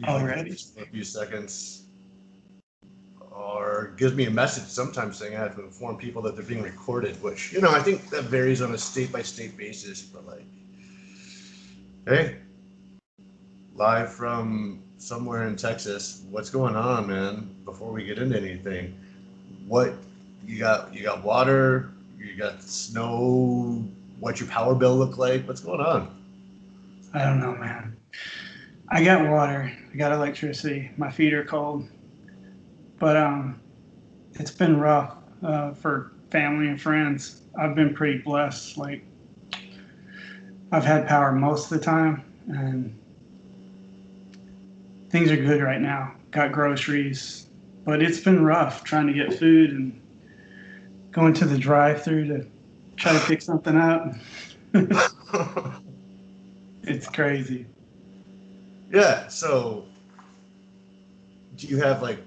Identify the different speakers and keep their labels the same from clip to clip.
Speaker 1: usually
Speaker 2: Already?
Speaker 1: just for a few seconds, or gives me a message sometimes saying I have to inform people that they're being recorded, which, I think that varies on a state-by-state basis, but like, hey, live from somewhere in Texas, what's going on, man? Before we get into anything, what you got? You got water, you got snow, what's your power bill look like? What's going on?
Speaker 2: I don't know, man. I got water. I got electricity. My feet are cold. But it's been rough for family and friends. I've been pretty blessed. Like, I've had power most of the time, and things are good right now. Got groceries, but it's been rough trying to get food and going to the drive-through to try to pick something up. It's crazy.
Speaker 1: Yeah, so do you have like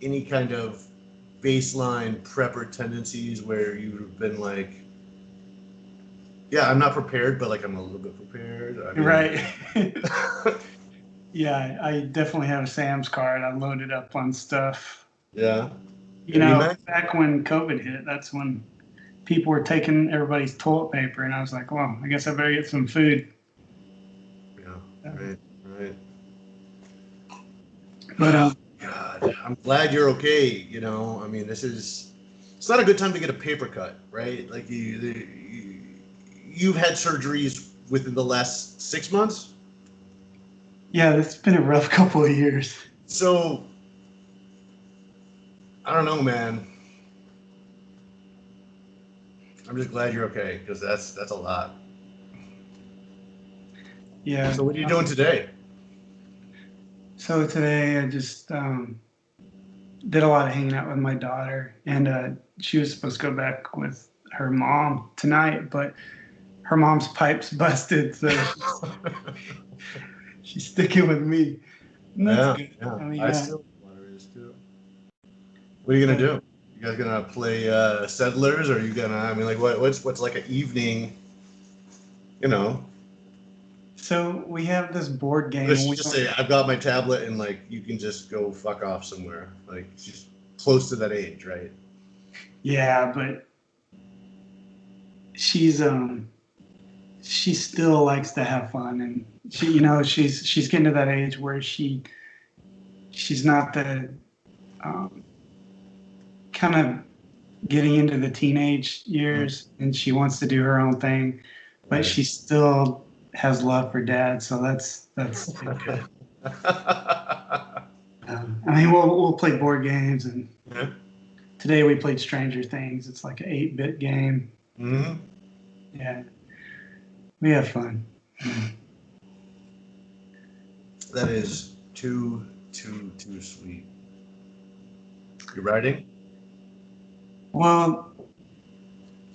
Speaker 1: any kind of baseline prepper tendencies where you've been like, yeah, I'm not prepared, but like I'm a little bit prepared? I mean,
Speaker 2: Right. Yeah, I definitely have a Sam's card. I loaded up on stuff.
Speaker 1: yeah.
Speaker 2: You
Speaker 1: And you
Speaker 2: know,
Speaker 1: mentioned,
Speaker 2: back when COVID hit, that's when people were taking everybody's toilet paper, and I was like, well, I guess I better get some food.
Speaker 1: yeah, right, right.
Speaker 2: But
Speaker 1: God, I'm glad you're okay. I mean, it's not a good time to get a paper cut, right? Like you've had surgeries within the last 6 months.
Speaker 2: yeah, it's been a rough couple of years.
Speaker 1: So I don't know, man. I'm just glad you're okay because that's a lot.
Speaker 2: Yeah.
Speaker 1: So what are you doing today?
Speaker 2: So today I just did a lot of hanging out with my daughter, and she was supposed to go back with her mom tonight, but her mom's pipes busted, so she's sticking with me. And that's
Speaker 1: Yeah,
Speaker 2: good.
Speaker 1: yeah.
Speaker 2: I mean,
Speaker 1: I still water is too. What are you gonna do? You guys gonna play Settlers, or are you gonna? I mean, like, what's like an evening? You know,
Speaker 2: so we have this board
Speaker 1: let's
Speaker 2: game. We
Speaker 1: just
Speaker 2: don't,
Speaker 1: say I've got my tablet, and like you can just go fuck off somewhere. Like she's close to that age, right?
Speaker 2: yeah, but she's she still likes to have fun, and she's getting to that age where she's not the um, kind of getting into the teenage
Speaker 1: Mm.
Speaker 2: years, and she wants to do her own thing, but
Speaker 1: Right.
Speaker 2: she still has love for dad, so that's good. I mean, we'll play board games, and
Speaker 1: Yeah.
Speaker 2: today we played Stranger Things. It's like an 8-bit game.
Speaker 1: Hmm.
Speaker 2: Yeah, we have fun.
Speaker 1: That is too sweet. You writing?
Speaker 2: Well,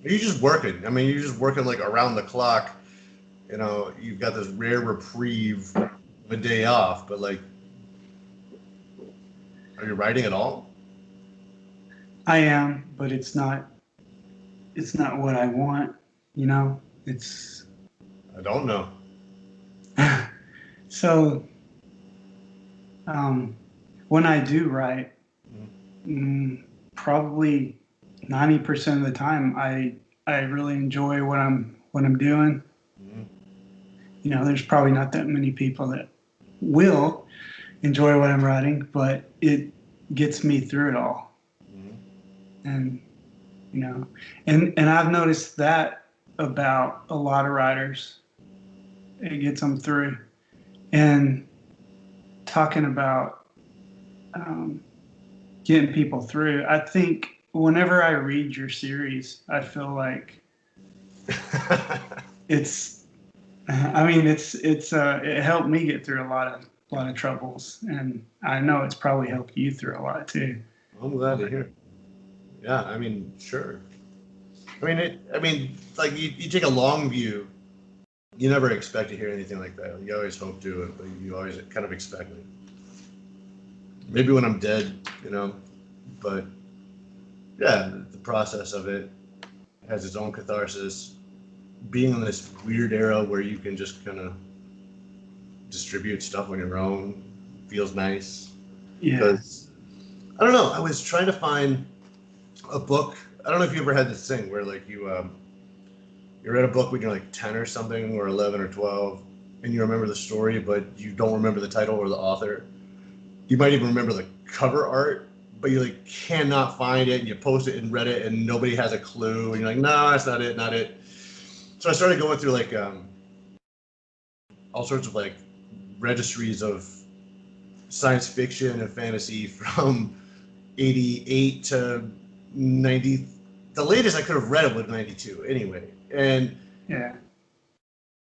Speaker 1: Are you just working? I mean, you're just working like around the clock. You've got this rare reprieve of a day off, but like, are you writing at all?
Speaker 2: I am, but it's not what I want, you know? It's
Speaker 1: I don't know.
Speaker 2: so um, when I do write, mm, probably 90% of the time I really enjoy what I'm doing.
Speaker 1: Mhm.
Speaker 2: There's probably not that many people that will enjoy what I'm writing, but it gets me through it all.
Speaker 1: Mhm.
Speaker 2: And you know, and I've noticed that about a lot of writers. It gets them through. And talking about um, getting people through, I think whenever I read your series, I feel like it's. I mean, it helped me get through a lot of troubles, and I know it's probably helped you through a lot too.
Speaker 1: I'm glad to hear. Yeah, I mean, sure. I mean, like you take a long view. You never expect to hear anything like that. You always hope to, but you always kind of expect it. Maybe when I'm dead, you know. But yeah, the process of it has its own catharsis. Being in this weird era where you can just kind of distribute stuff on your own feels nice.
Speaker 2: Yeah.
Speaker 1: Because, I don't know, I was trying to find a book. I don't know if you ever had this thing where like you read a book when you're like 10 or something, or 11 or 12, and you remember the story, but you don't remember the title or the author. You might even remember the cover art, but you like cannot find it, and you post it in Reddit and nobody has a clue, and you're like, no, that's not it, not it. So I started going through like all sorts of like registries of science fiction and fantasy from 88 to 90. The latest I could have read it was 92 anyway. And
Speaker 2: Yeah.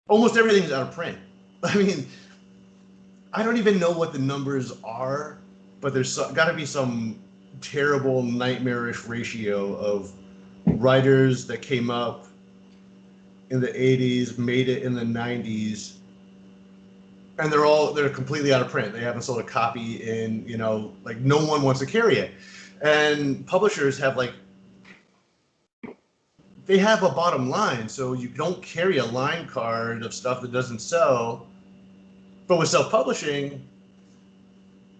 Speaker 1: almost everything's out of print. I mean, I don't even know what the numbers are, but there's got to be some terrible, nightmarish ratio of writers that came up in the 80s, made it in the 90s, and they're completely out of print. They haven't sold a copy in, like no one wants to carry it. And publishers have they have a bottom line, so you don't carry a line card of stuff that doesn't sell. But with self-publishing,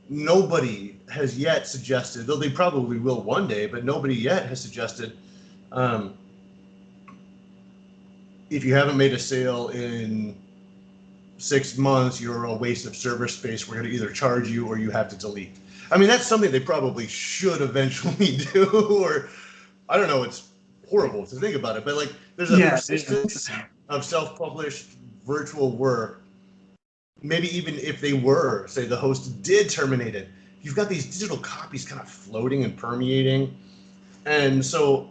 Speaker 1: nobody has yet suggested, though they probably will one day, but nobody yet has suggested, if you haven't made a sale in 6 months, you're a waste of server space. We're going to either charge you or you have to delete. I mean, that's something they probably should eventually do, or I don't know. It's horrible to think about it, but like there's a persistence of self-published virtual work. Maybe even if they were, say the host did terminate it, you've got these digital copies kind of floating and permeating. And so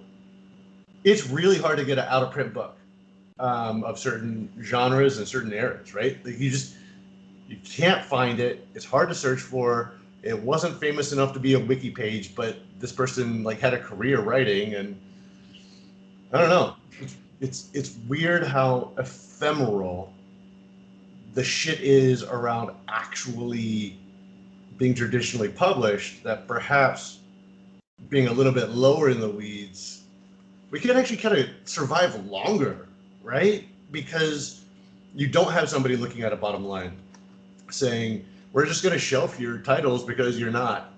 Speaker 1: it's really hard to get an out-of-print book of certain genres and certain eras, right? Like you can't find it. It's hard to search for. It wasn't famous enough to be a wiki page, but this person like had a career writing, and I don't know. It's weird how ephemeral the shit is around actually being traditionally published, that perhaps being a little bit lower in the weeds, we could actually kind of survive longer, right? Because you don't have somebody looking at a bottom line saying, we're just going to shelf your titles because you're not.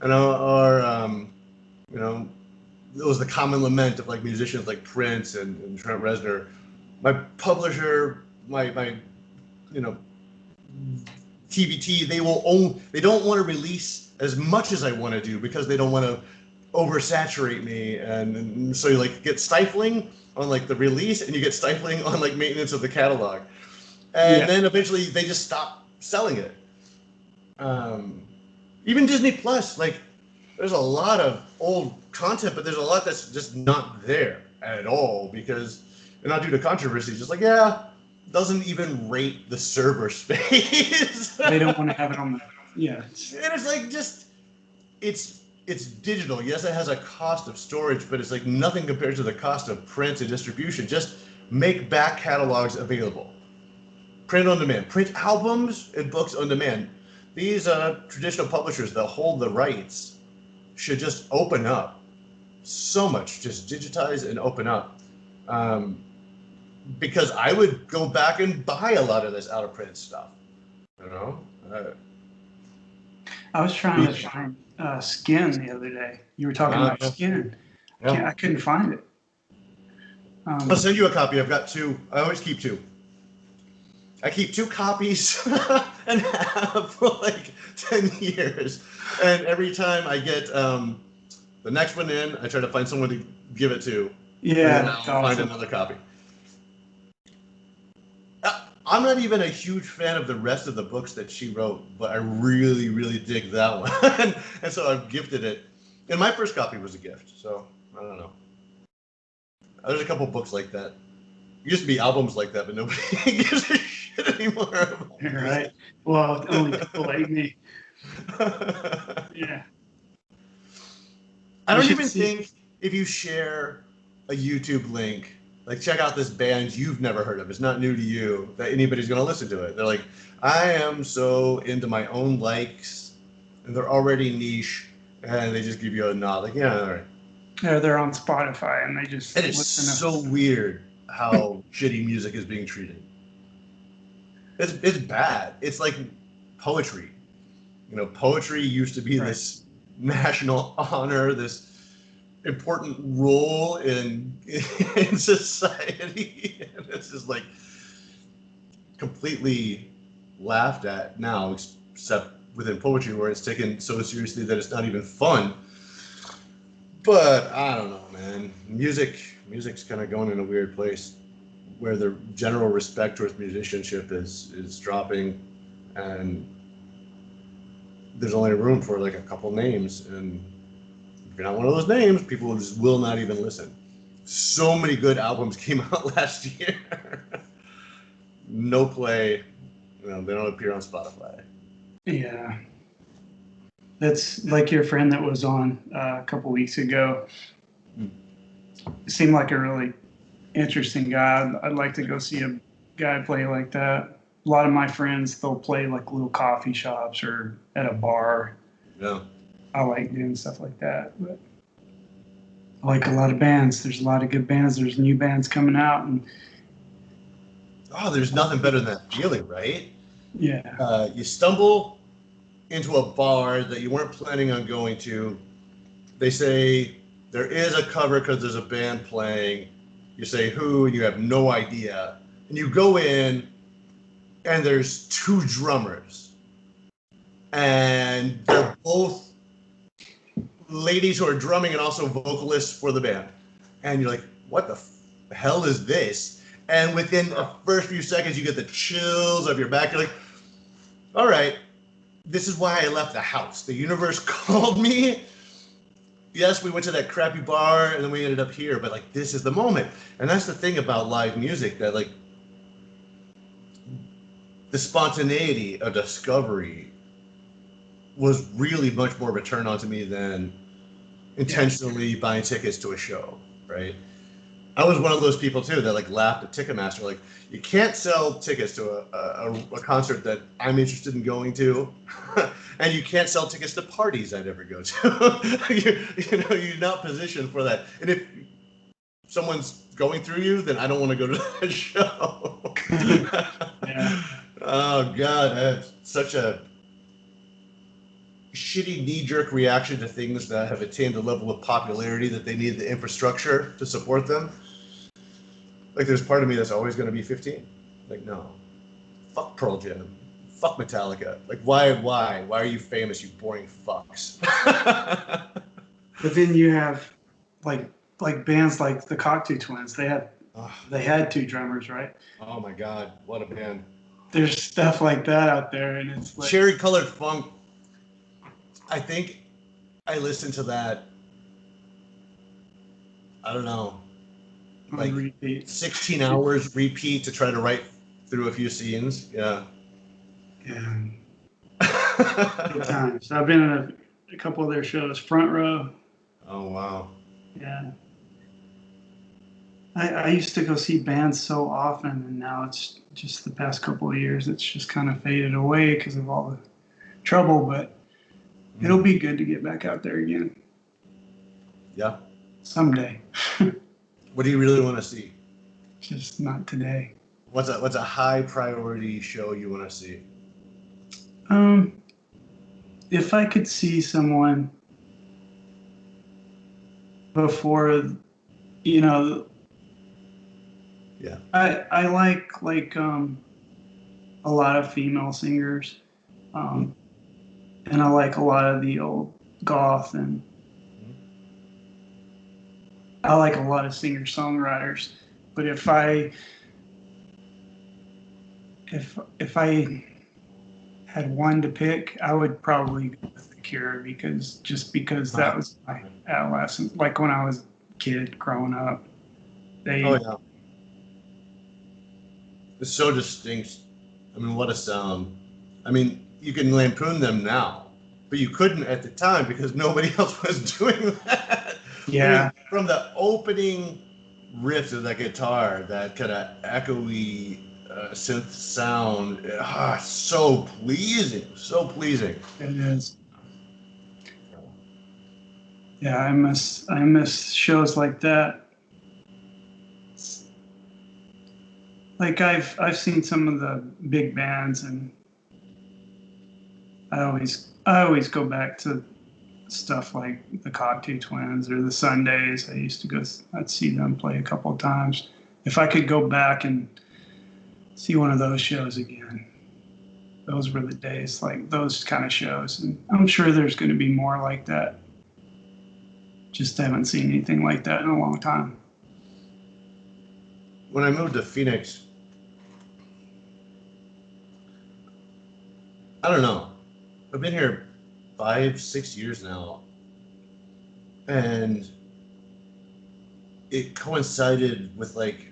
Speaker 1: And it was the common lament of like musicians like Prince and Trent Reznor. My publisher, my TBT, they don't want to release as much as I want to do because they don't want to oversaturate me, and so you like get stifling on like the release, and you get stifling on like maintenance of the catalog, and then eventually they just stop selling it. Even Disney Plus, like there's a lot of old content, but there's a lot that's just not there at all because, and not due to controversy, just like doesn't even rate the server space.
Speaker 2: They don't want to have it on the
Speaker 1: and it's like it's digital. Yes, it has a cost of storage, but it's like nothing compared to the cost of print and distribution. Just make back catalogs available. Print on demand, print albums and books on demand. These traditional publishers that hold the rights should just open up so much, just digitize and open up. Because I would go back and buy a lot of this out of print stuff.
Speaker 2: I was trying to find Skin the other day. You were talking about Skin. I couldn't find it.
Speaker 1: I'll send you a copy. I've got two. I always keep two. I keep 2 copies and have for like 10 years. And every time I get the next one in, I try to find someone to give it to.
Speaker 2: Yeah,
Speaker 1: and then I'll find another copy. I'm not even a huge fan of the rest of the books that she wrote, but I really, really dig that one. And so I've gifted it. And my first copy was a gift, so I don't know. There's a couple books like that. It used to be albums like that, but nobody gives a shit anymore.
Speaker 2: Right. Well, only people like me. Yeah.
Speaker 1: I don't even think if you share a YouTube link, like check out this band you've never heard of, it's not new to you, that anybody's going to listen to it. They're like, I am so into my own likes, and they're already niche, and they just give you a nod, like, yeah, all right.
Speaker 2: Yeah, they're on Spotify, and they just
Speaker 1: It is so weird how shitty music is being treated. It's bad. It's like poetry. You know, poetry used to be this national honor, this important role in society, and it's just like completely laughed at now, except within poetry where it's taken so seriously that it's not even fun. But I don't know, man. Music's kind of going in a weird place where the general respect towards musicianship is dropping, and there's only room for like a couple names, and if you're not one of those names, people just will not even listen. So many good albums came out last year. No play, you know, they don't appear on Spotify.
Speaker 2: Yeah. That's like your friend that was on a couple weeks ago. Seemed like a really interesting guy. I'd like to go see a guy play like that. A lot of my friends, they'll play like little coffee shops or at a bar.
Speaker 1: Yeah.
Speaker 2: I like doing stuff like that. But I like a lot of bands. There's a lot of good bands. There's new bands coming out, and
Speaker 1: there's nothing better than that feeling, right?
Speaker 2: Yeah.
Speaker 1: You stumble into a bar that you weren't planning on going to. They say there is a cover because there's a band playing. You say who, and you have no idea. And you go in, and there's two drummers. And they're both ladies who are drumming and also vocalists for the band. And you're like, what the hell is this? And within the first few seconds, you get the chills up your back. You're like, all right, this is why I left the house. The universe called me. Yes, we went to that crappy bar and then we ended up here, but like, this is the moment. And that's the thing about live music, that like the spontaneity of discovery was really much more of a turn on to me than intentionally buying tickets to a show, right? I was one of those people too that like laughed at Ticketmaster. Like, you can't sell tickets to a concert that I'm interested in going to, and you can't sell tickets to parties I'd ever go to. you know, you're not positioned for that. And if someone's going through you, then I don't want to go to that show.
Speaker 2: Yeah.
Speaker 1: Oh God, I have such a shitty knee-jerk reaction to things that have attained a level of popularity that they need the infrastructure to support them. Like, there's part of me that's always going to be 15. Like, no. Fuck Pearl Jam. Fuck Metallica. Like, why are you famous, you boring fucks?
Speaker 2: But then you have like bands like the Cocteau Twins. They had two drummers, right?
Speaker 1: Oh my God, what a band.
Speaker 2: There's stuff like that out there, and it's like
Speaker 1: Cherry Colored Funk. I think I listened to that, I don't know, like
Speaker 2: repeat.
Speaker 1: 16 hours repeat to try to write through a few scenes. Yeah.
Speaker 2: Yeah. Good times. I've been in a couple of their shows, front row.
Speaker 1: Oh, wow.
Speaker 2: Yeah. I used to go see bands so often, and now it's just the past couple of years, it's just kind of faded away because of all the trouble, but it'll be good to get back out there again.
Speaker 1: Yeah.
Speaker 2: Someday.
Speaker 1: What do you really want to see?
Speaker 2: Just not today.
Speaker 1: What's a high priority show you want to see?
Speaker 2: If I could see someone before, you know,
Speaker 1: yeah,
Speaker 2: I like a lot of female singers, and I like a lot of the old goth, and I like a lot of singer-songwriters. But if I had one to pick, I would probably go with The Cure, because that was my adolescence. Like when I was a kid growing up,
Speaker 1: it's so distinct. I mean, what a sound. I mean, you can lampoon them now, but you couldn't at the time because nobody else was doing that.
Speaker 2: Yeah.
Speaker 1: I mean, from the opening riffs of that guitar, that kind of echoey synth sound, so pleasing, so pleasing.
Speaker 2: It is. Yeah, I miss shows like that. Like I've seen some of the big bands, and I always go back to stuff like the Cocteau Twins or the Sundays. I'd see them play a couple of times. If I could go back and see one of those shows again, those were the days, like those kind of shows. And I'm sure there's going to be more like that. Just haven't seen anything like that in a long time.
Speaker 1: When I moved to Phoenix, I don't know. I've been here 5-6 years now, and it coincided with like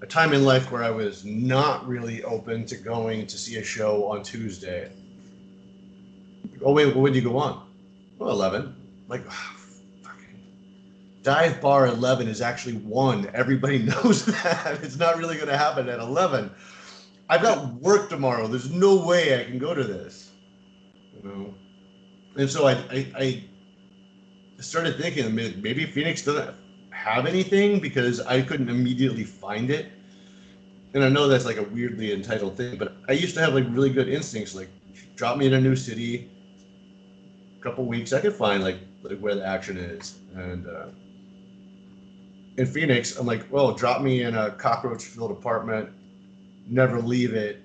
Speaker 1: a time in life where I was not really open to going to see a show on Tuesday. Oh wait, when did you go on? Well, 11. Like, fucking Dive Bar 11 is actually 1. Everybody knows that. It's not really going to happen at 11. I've got work tomorrow. There's no way I can go to this. You know? And so I started thinking maybe Phoenix doesn't have anything because I couldn't immediately find it. And I know that's like a weirdly entitled thing, but I used to have like really good instincts. Like, drop me in a new city, a couple weeks, I could find like where the action is. And in Phoenix, I'm like, well, drop me in a cockroach-filled apartment, never leave it,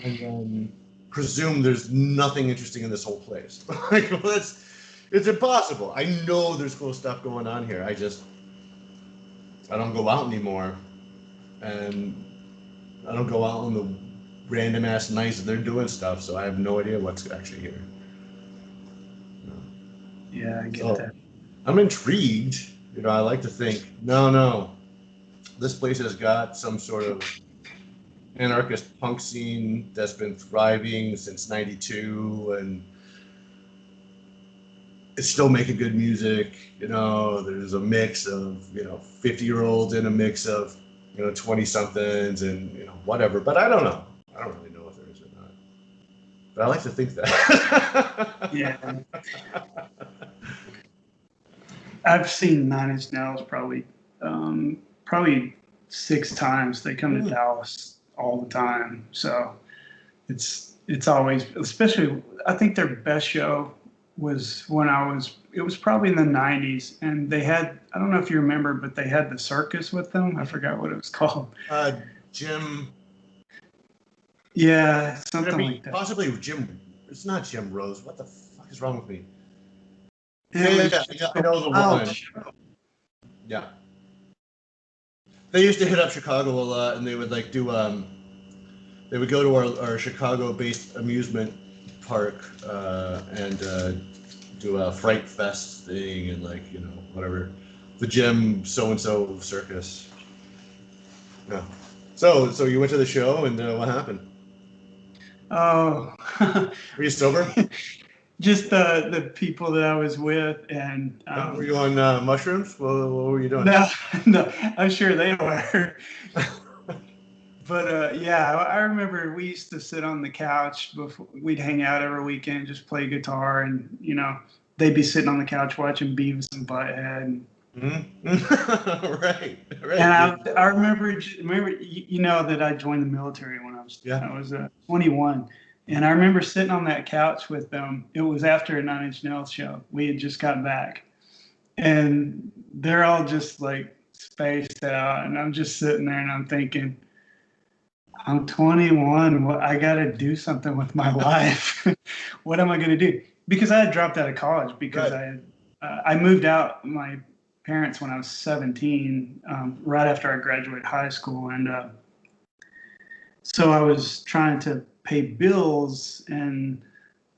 Speaker 1: and then presume there's nothing interesting in this whole place. Like, well, it's impossible. I know there's cool stuff going on here. I don't go out anymore, and I don't go out on the random ass nights that they're doing stuff. So I have no idea what's actually here.
Speaker 2: Yeah, I get that.
Speaker 1: I'm intrigued. You know, I like to think, no, this place has got some sort of anarchist punk scene that's been thriving since '92, and it's still making good music. You know, there's a mix of 50-year-olds and a mix of 20-somethings and whatever. But I don't know. I don't really know if there is or not. But I like to think that.
Speaker 2: Yeah. I've seen Nine Inch Nails probably 6 times. They come to Dallas all the time, so it's always, especially, I think their best show was it was probably in the 90s, and they had, I don't know if you remember, but they had the circus with them. I forgot what it was called.
Speaker 1: Jim.
Speaker 2: Yeah, something like that.
Speaker 1: Possibly Jim. It's not Jim Rose. What the fuck is wrong with me? Yeah, I know the one. Yeah. They used to hit up Chicago a lot, and they would like do they would go to our Chicago-based amusement park and do a Fright Fest thing and whatever, the Jim so-and-so circus. Yeah. So you went to the show, and what happened?
Speaker 2: Oh.
Speaker 1: Were you sober?
Speaker 2: Just the people that I was with, and
Speaker 1: were you on mushrooms? What were you doing?
Speaker 2: No, I'm sure they were. But yeah, I remember we used to sit on the couch before we'd hang out every weekend, just play guitar, and they'd be sitting on the couch watching Beavis and Butthead.
Speaker 1: Right.
Speaker 2: And I remember that I joined the military when I was 21. And I remember sitting on that couch with them. It was after a Nine Inch Nails show. We had just got back. And they're all just like spaced out. And I'm just sitting there and I'm thinking, I'm 21. I got to do something with my life. What am I going to do? Because I had dropped out of college because I moved out my parents when I was 17, right after I graduated high school. And so I was trying to pay bills and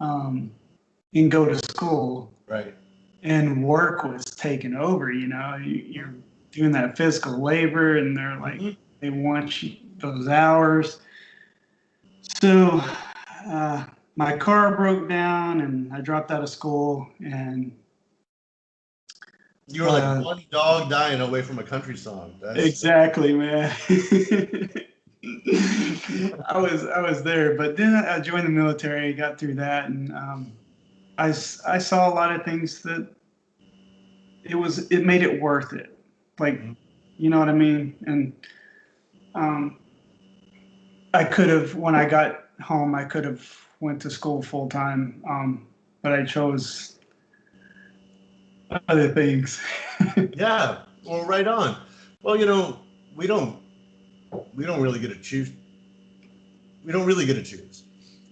Speaker 2: go to school.
Speaker 1: Right.
Speaker 2: And work was taking over. You're doing that physical labor, and they're like, they want you those hours. So my car broke down, and I dropped out of school, and
Speaker 1: you were like one dog dying away from a country song.
Speaker 2: Exactly, man. I was there, but then I joined the military, got through that, and I saw a lot of things that it made it worth it. Like, you know what I mean? And I could have, when I got home, I could have went to school full time, but I chose other things.
Speaker 1: Yeah, well, right on. Well, we don't really get to choose. We don't really get to choose.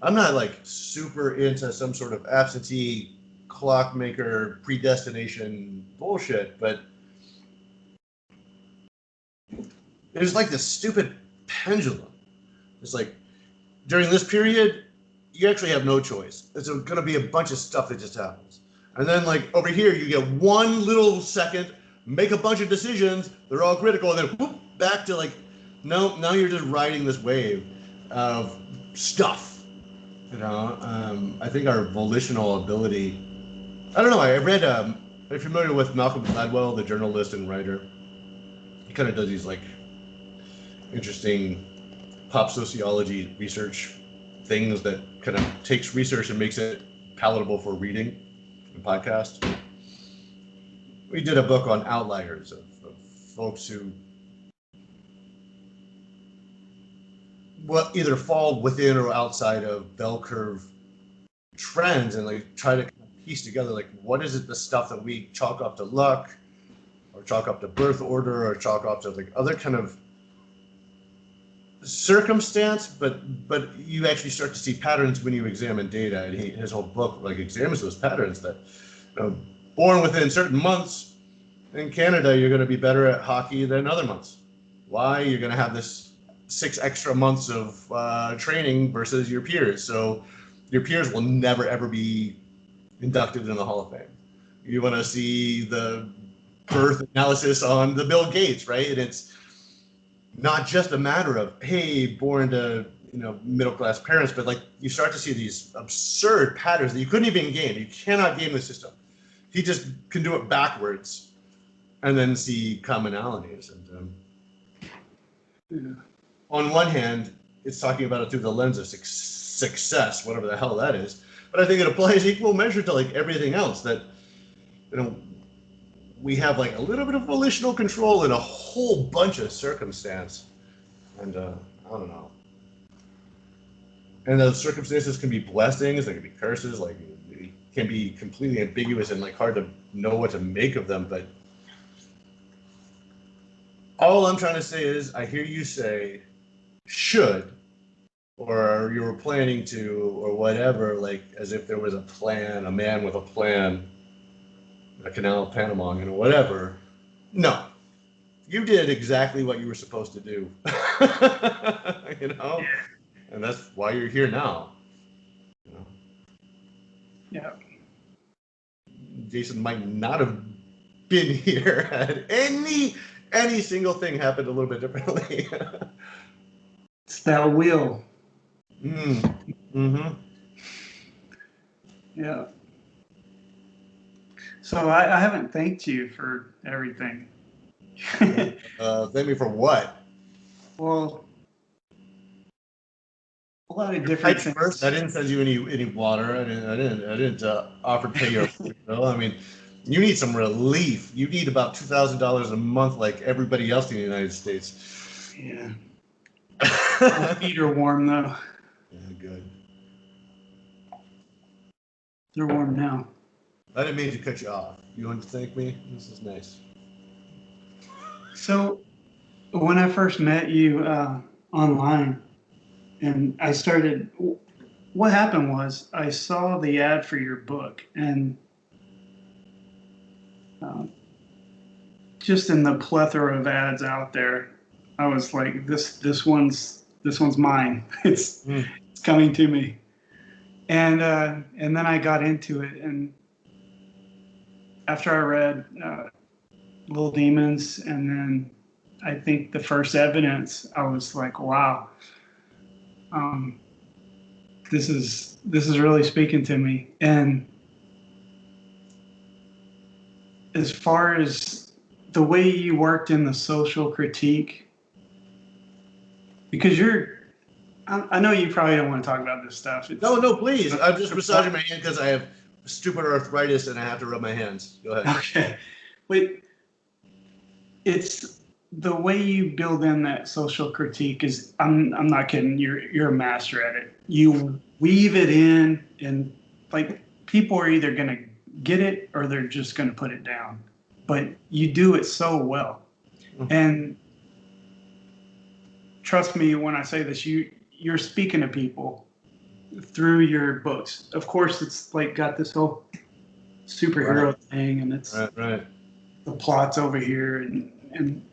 Speaker 1: I'm not like super into some sort of absentee clockmaker predestination bullshit, but there's like this stupid pendulum. It's like during this period, you actually have no choice. It's going to be a bunch of stuff that just happens. And then like over here, you get one little second, make a bunch of decisions. They're all critical. And then whoop, back to like, no, now you're just riding this wave of stuff. I think our volitional ability, I don't know. I read, are you familiar with Malcolm Gladwell, the journalist and writer? He kind of does these like interesting pop sociology research things that kind of takes research and makes it palatable for reading and podcast. We did a book on outliers of folks who either fall within or outside of bell curve trends, and like try to piece together like what is it, the stuff that we chalk up to luck or chalk up to birth order or chalk up to like other kind of circumstance, but you actually start to see patterns when you examine data, and his whole book like examines those patterns that born within certain months in Canada you're going to be better at hockey than other months. Why? You're going to have this 6 extra months of training versus your peers, so your peers will never ever be inducted in the Hall of Fame. You want to see the birth analysis on the Bill Gates, right? And it's not just a matter of, hey, born to middle class parents, but like you start to see these absurd patterns that you couldn't even game. You cannot game the system. He just can do it backwards, and then see commonalities. And on one hand, it's talking about it through the lens of success, whatever the hell that is. But I think it applies equal measure to like everything else, that we have like a little bit of volitional control in a whole bunch of circumstance, and I don't know. And those circumstances can be blessings, they can be curses, like it can be completely ambiguous and like hard to know what to make of them. But all I'm trying to say is, I hear you say should, or you were planning to, or whatever, like as if there was a plan, a man with a plan, a Canal of Panama, whatever. No, you did exactly what you were supposed to do. And that's why you're here now.
Speaker 2: Yeah.
Speaker 1: Jason might not have been here had any single thing happened a little bit differently.
Speaker 2: It's that wheel.
Speaker 1: Mm-hmm.
Speaker 2: Yeah. So I haven't thanked you for everything.
Speaker 1: Thank me for what?
Speaker 2: Well, a lot of different things.
Speaker 1: First, I didn't send you any water. I didn't offer to pay your bill. I mean, you need some relief. You need about $2,000 a month, like everybody else in the United States.
Speaker 2: Yeah. My feet are warm though.
Speaker 1: Yeah, good.
Speaker 2: They're warm now.
Speaker 1: I didn't mean to cut you off. You want to thank me? This is nice.
Speaker 2: So, when I first met you online, and I started, what happened was I saw the ad for your book, and just in the plethora of ads out there, I was like, this one's mine. It's coming to me, and then I got into it, and after I read Little Demons, and then I think the first evidence, I was like, wow, this is really speaking to me. And as far as the way you worked in the social critique, because I know you probably don't want to talk about this stuff.
Speaker 1: No, please. I'm just massaging my hand because I have stupid arthritis and I have to rub my hands. Go ahead.
Speaker 2: Okay. Wait. It's the way you build in that social critique is, I'm not kidding, you're a master at it. You weave it in, and like people are either gonna get it or they're just gonna put it down. But you do it so well. And trust me when I say this, you're speaking to people through your books. Of course, it's like got this whole superhero thing, and it's
Speaker 1: right.
Speaker 2: the plot's over here, and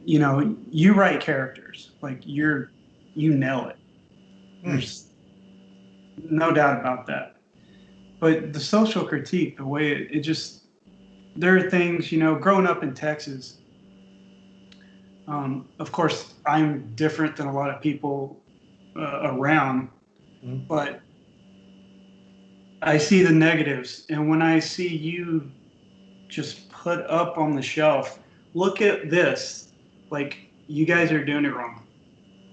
Speaker 2: you know, you write characters like you nail it. There's no doubt about that. But the social critique, the way it just, there are things, you know, growing up in Texas. Of course, I'm different than a lot of people around, but I see the negatives. And when I see you just put up on the shelf, look at this, like you guys are doing it wrong.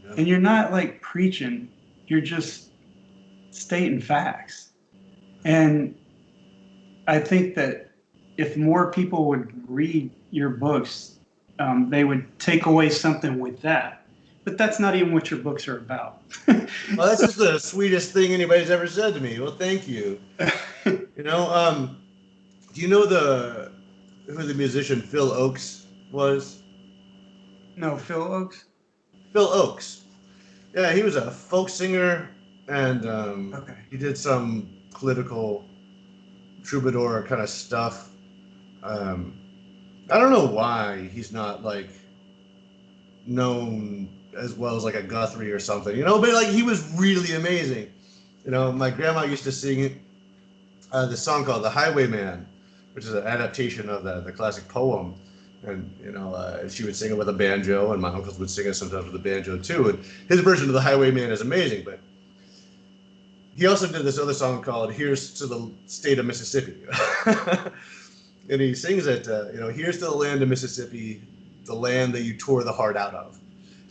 Speaker 2: Yeah. And you're not like preaching, you're just stating facts. And I think that if more people would read your books, they would take away something with that. But that's not even what your books are about.
Speaker 1: Well, that's just the sweetest thing anybody's ever said to me. Well, thank you. You know, do you know who the musician Phil Oakes was?
Speaker 2: No, Phil Oakes?
Speaker 1: Phil Oakes. Yeah, he was a folk singer, and he did some political troubadour kind of stuff. I don't know why he's not like known as well as like a Guthrie or something, you know, but like he was really amazing. You know, my grandma used to sing this song called The Highwayman, which is an adaptation of the classic poem. And, you know, she would sing it with a banjo, and my uncles would sing it sometimes with a banjo too. And his version of The Highwayman is amazing, but he also did this other song called Here's to the State of Mississippi. And he sings it, you know, here's to the land of Mississippi, the land that you tore the heart out of.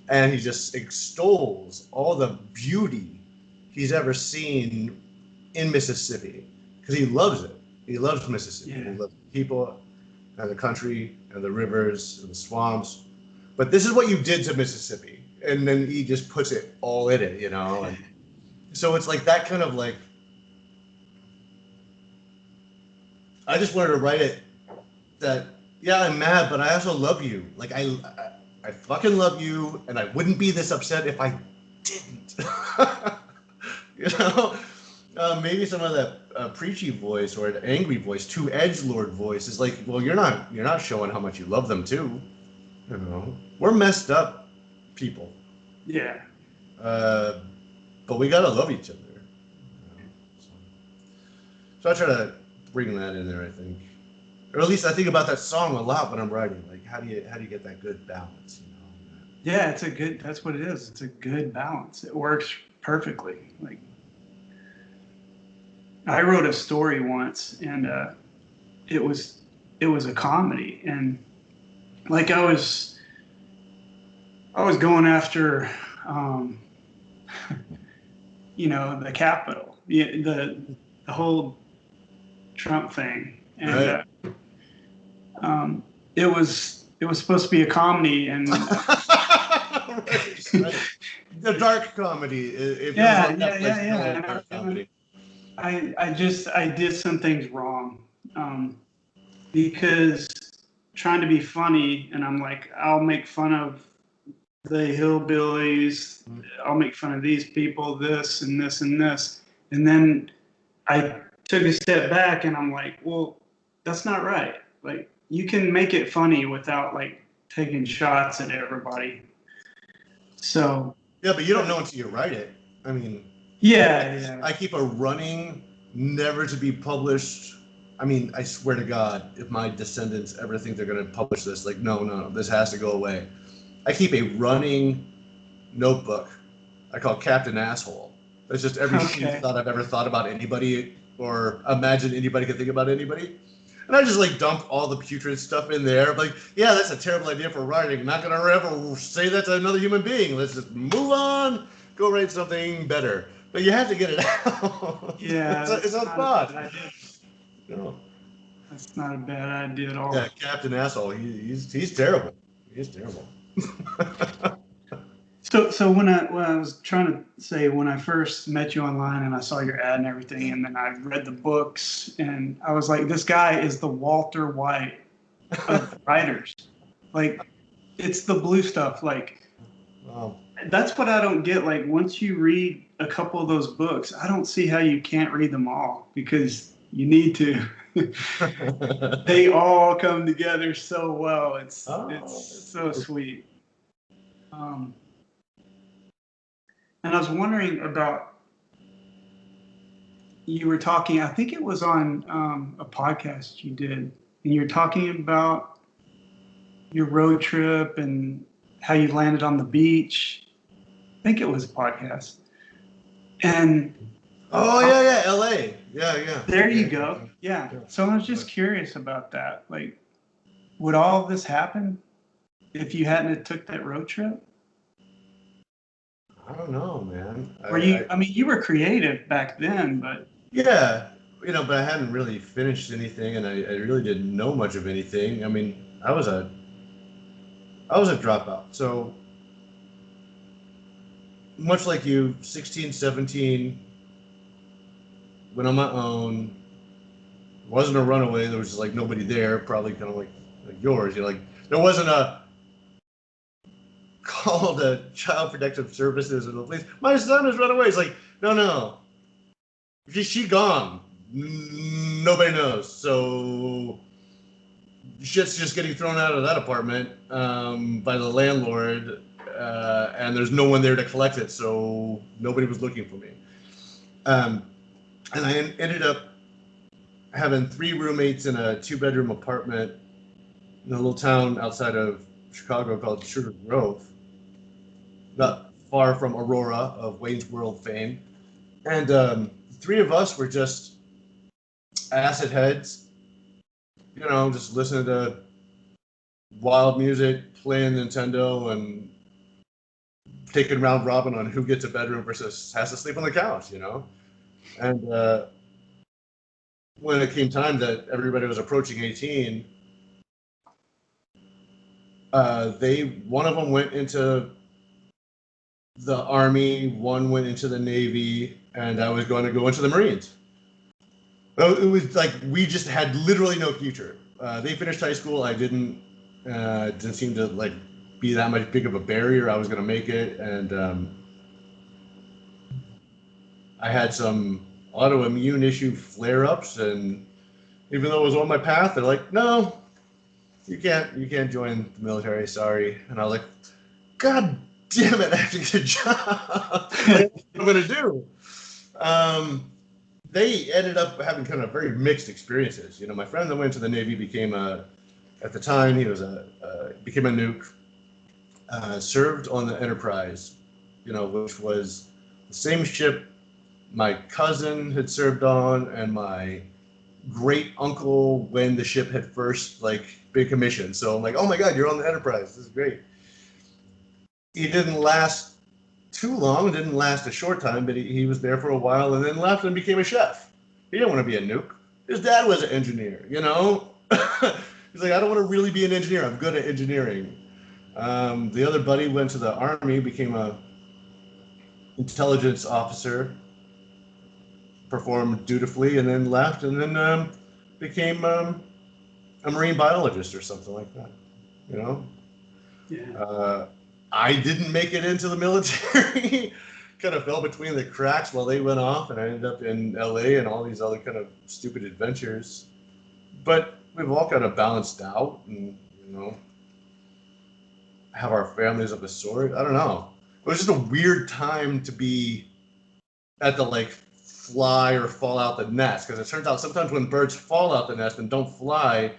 Speaker 1: And he just extols all the beauty he's ever seen in Mississippi, because he loves it. He loves Mississippi. Yeah. He loves the people and the country and the rivers and the swamps. But this is what you did to Mississippi. And then he just puts it all in it, you know. And so it's like that kind of like, I just wanted to write it that, yeah, I'm mad, but I also love you. Like, I fucking love you, and I wouldn't be this upset if I didn't. You know? Maybe some of that preachy voice or an angry voice, too edgelord voice is like, well, you're not showing how much you love them too. You know? We're messed up people.
Speaker 2: Yeah.
Speaker 1: But we gotta love each other. You know? So I try to bring that in there, I think. Or at least I think about that song a lot when I'm writing. Like, how do you get that good balance? You know?
Speaker 2: Yeah, that's what it is. It's a good balance. It works perfectly. Like, I wrote a story once, and it was a comedy, and like I was going after, you know, the Capitol, the whole Trump thing, and
Speaker 1: right.
Speaker 2: It was supposed to be a comedy, and
Speaker 1: right. The dark comedy.
Speaker 2: Yeah. I did some things wrong, because trying to be funny, and I'm like, I'll make fun of the hillbillies, I'll make fun of these people, this and this and this, and then I took a step back, and I'm like, well, that's not right. Like, you can make it funny without like taking shots at everybody. So
Speaker 1: yeah, but you don't know until you write it. I mean,
Speaker 2: yeah.
Speaker 1: I keep a running, never to be published. I mean, I swear to God, if my descendants ever think they're going to publish this, like, no, this has to go away. I keep a running notebook I call Captain Asshole. That's just every shitty thought I've ever thought about anybody or imagined anybody could think about anybody. And I just like dump all the putrid stuff in there. Like, yeah, that's a terrible idea for writing. I'm not going to ever say that to another human being. Let's just move on, go write something better. But you have to get it out.
Speaker 2: Yeah.
Speaker 1: it's a thought.
Speaker 2: No. That's not a bad idea at all.
Speaker 1: Yeah, Captain Asshole. He's terrible. He is terrible.
Speaker 2: So when I was trying to say, when I first met you online and I saw your ad and everything, and then I read the books, and I was like, this guy is the Walter White of writers. Like, it's the blue stuff. Like,
Speaker 1: Wow.
Speaker 2: that's what I don't get. Like, once you read a couple of those books, I don't see how you can't read them all, because you need to. They all come together so well. It's so sweet. Um, and I was wondering about, you were talking, I think it was on a podcast you did, and you're talking about your road trip and how you landed on the beach. I think it was a podcast. And
Speaker 1: Oh yeah, LA. Yeah.
Speaker 2: there you go. Yeah. So I was just curious about that. Like, would all of this happen if you hadn't have took that road trip?
Speaker 1: I don't know, man.
Speaker 2: I mean, you were creative back then, but
Speaker 1: Yeah, but I hadn't really finished anything, and I really didn't know much of anything. I mean, I was a dropout. So much like you, 16, 17, went on my own. Wasn't a runaway. There was just like nobody there. Probably kind of like yours. You're like, there wasn't a call to Child Protective Services or the police. My son has run away. It's like, no. She gone. Nobody knows. So shit's just getting thrown out of that apartment by the landlord, and there's no one there to collect it. So nobody was looking for me. And I ended up having 3 roommates in a 2-bedroom apartment in a little town outside of Chicago called Sugar Grove, not far from Aurora of Wayne's World fame. And 3 of us were just acid heads, just listening to wild music, playing Nintendo, and taking round robin on who gets a bedroom versus has to sleep on the couch, And when it came time that everybody was approaching 18, one of them went into the Army, one went into the Navy, and I was going to go into the Marines. It was like we just had literally no future. They finished high school. I didn't. Didn't seem to like be that much big of a barrier. I was going to make it, and I had some autoimmune issue flare-ups, and even though it was on my path, they're like, "No, you can't join the military. Sorry." And I was like, "God damn it! I have to get a job. What am I going to do?" They ended up having kind of very mixed experiences. My friend that went to the Navy became at the time he was became a nuke. Served on the Enterprise, which was the same ship my cousin had served on, and my great uncle when the ship had first been commissioned. So I'm like, oh my God, you're on the Enterprise. This is great. He didn't last too long, didn't last a short time, but he was there for a while and then left and became a chef. He didn't want to be a nuke. His dad was an engineer, He's like, I don't want to really be an engineer. I'm good at engineering. The other buddy went to the Army, became a intelligence officer, performed dutifully, and then left, and then became a marine biologist or something like that.
Speaker 2: yeah.
Speaker 1: I didn't make it into the military. Kind of fell between the cracks while they went off, and I ended up in LA and all these other kind of stupid adventures. But we've all kind of balanced out, and have our families of a sort. I don't know. It was just a weird time to be at the fly or fall out the nest, because it turns out sometimes when birds fall out the nest and don't fly,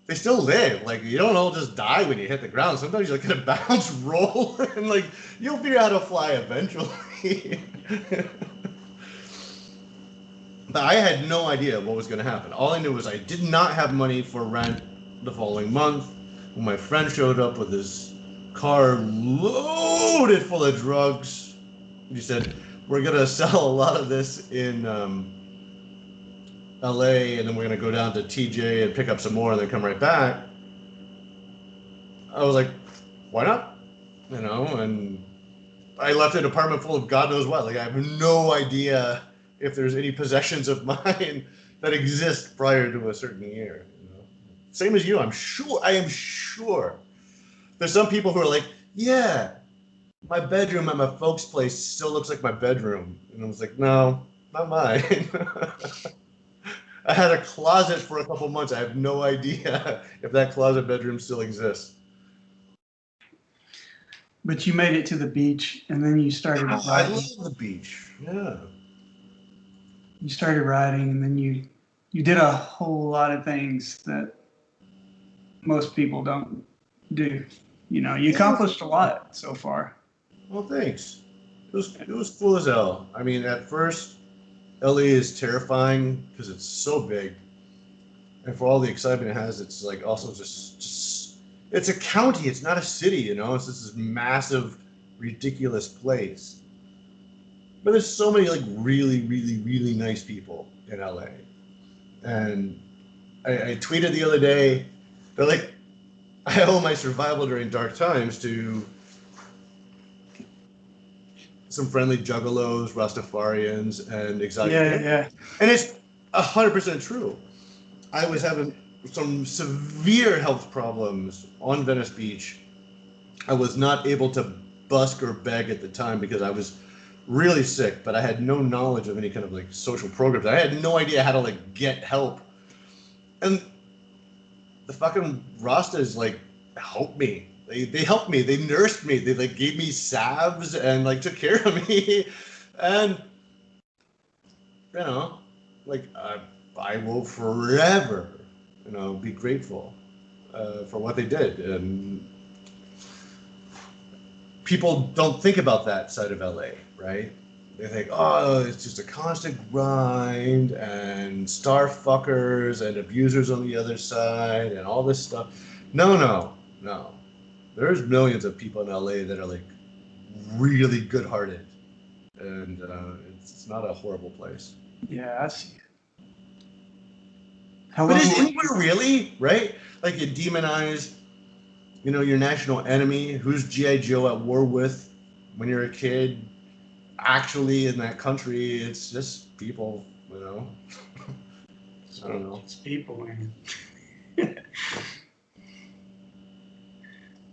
Speaker 1: they still live. You don't all just die when you hit the ground. Sometimes you're gonna bounce, roll, and you'll figure out how to fly eventually. But I had no idea what was gonna happen. All I knew was I did not have money for rent the following month. When my friend showed up with his car loaded full of drugs, he said, "We're gonna sell a lot of this in LA, and then we're gonna go down to TJ and pick up some more, and then come right back." I was like, why not? You know, and I left an apartment full of God knows what. Like I have no idea if there's any possessions of mine that exist prior to a certain year. You know? Same as you, I'm sure. I am sure. There's some people who are like, yeah, my bedroom at my folks' place still looks like my bedroom, and I was like, no, not mine. I had a closet for a couple months. I have no idea if that closet bedroom still exists.
Speaker 2: But you made it to the beach, and then you started
Speaker 1: Oh, I
Speaker 2: riding.
Speaker 1: love the beach. Yeah.
Speaker 2: You started riding, and then you did a whole lot of things that most people don't do. You know, you accomplished a lot so far.
Speaker 1: Well, thanks. It was cool as hell. I mean, at first, LA is terrifying because it's so big, and for all the excitement it has, it's like also just it's a county. It's not a city. You know, it's just this massive, ridiculous place. But there's so many like really, really, really nice people in LA, and I tweeted the other day. They're like, I owe my survival during dark times to some friendly juggalos, Rastafarians, and exotic.
Speaker 2: Yeah.
Speaker 1: And it's 100% true. I was having some severe health problems on Venice Beach. I was not able to busk or beg at the time because I was really sick, but I had no knowledge of any kind of like social programs. I had no idea how to like get help. And the fucking Rastas like helped me. They helped me. They nursed me. They like gave me salves and like took care of me. And you know, like I will forever, be grateful for what they did. And people don't think about that side of LA, right? They think, oh, it's just a constant grind and star fuckers and abusers on the other side and all this stuff. No. There's millions of people in LA that are like really good-hearted, and it's not a horrible place.
Speaker 2: Yeah, I see. How
Speaker 1: But
Speaker 2: long?
Speaker 1: is anywhere really, right? Like you demonize, your national enemy, who's G.I. Joe at war with when you're a kid. Actually, in that country, it's just people, I don't know.
Speaker 2: It's people, man.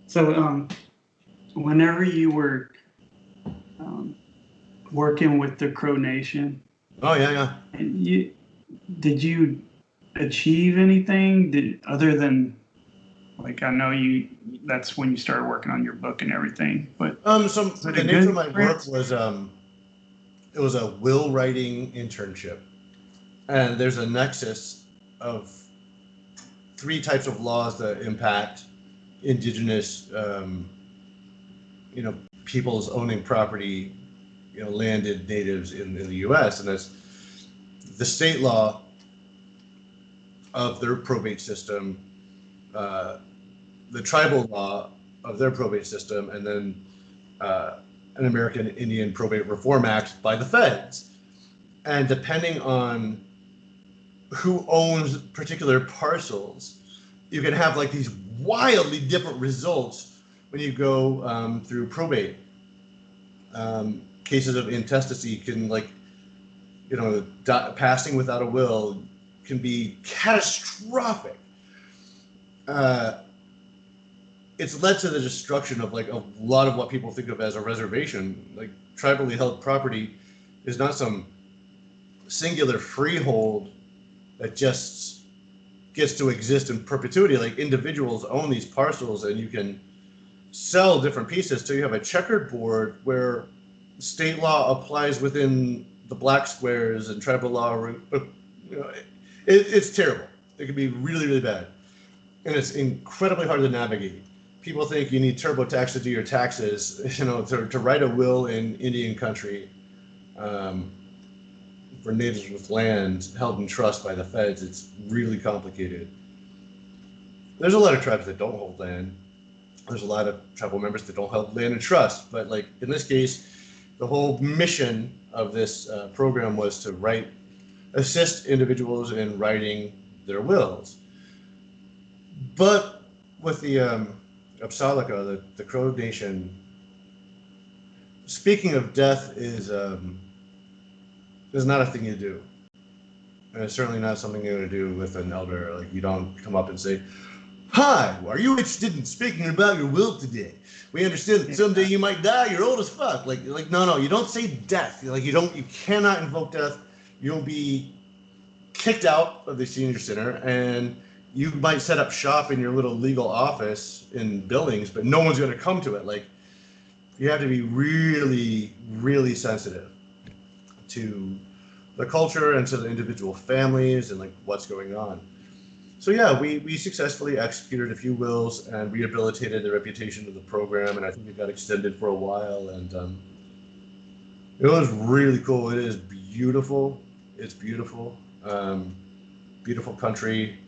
Speaker 2: So, whenever you were working with the Crow Nation,
Speaker 1: Oh, yeah.
Speaker 2: did you achieve anything other than, like, I know that's when you started working on your book and everything, but
Speaker 1: So the nature of my work was it was a will writing internship, and there's a nexus of three types of laws that impact indigenous peoples owning property, landed natives in the U.S., and that's the state law of their probate system, the tribal law of their probate system, and then an American Indian Probate Reform Act by the feds. And depending on who owns particular parcels, you can have like these wildly different results when you go through probate. Cases of intestacy can passing without a will can be catastrophic. It's led to the destruction of like a lot of what people think of as a reservation. Like tribally held property is not some singular freehold that just gets to exist in perpetuity. Like individuals own these parcels, and you can sell different pieces. So you have a checkered board where state law applies within the black squares and tribal law. It's terrible. It can be really, really bad, and it's incredibly hard to navigate. People think you need TurboTax to do your taxes, to write a will in Indian country for natives with land held in trust by the feds. It's really complicated. There's a lot of tribes that don't hold land. There's a lot of tribal members that don't hold land in trust. But like in this case, the whole mission of this program was to assist individuals in writing their wills. But with the Apsáalooke, the Crow Nation. Speaking of death is not a thing you do, and it's certainly not something you're going to do with an elder. Like, you don't come up and say, "Hi, are you interested in speaking about your will today? We understand that someday you might die. You're old as fuck." Like no, you don't say death. Like, you cannot invoke death. You'll be kicked out of the senior center, and you might set up shop in your little legal office in Billings, but no one's going to come to it. Like, you have to be really, really sensitive to the culture and to the individual families and like what's going on. So yeah, we successfully executed a few wills and rehabilitated the reputation of the program, and I think it got extended for a while, and it was really cool. It is beautiful. It's beautiful. Beautiful country,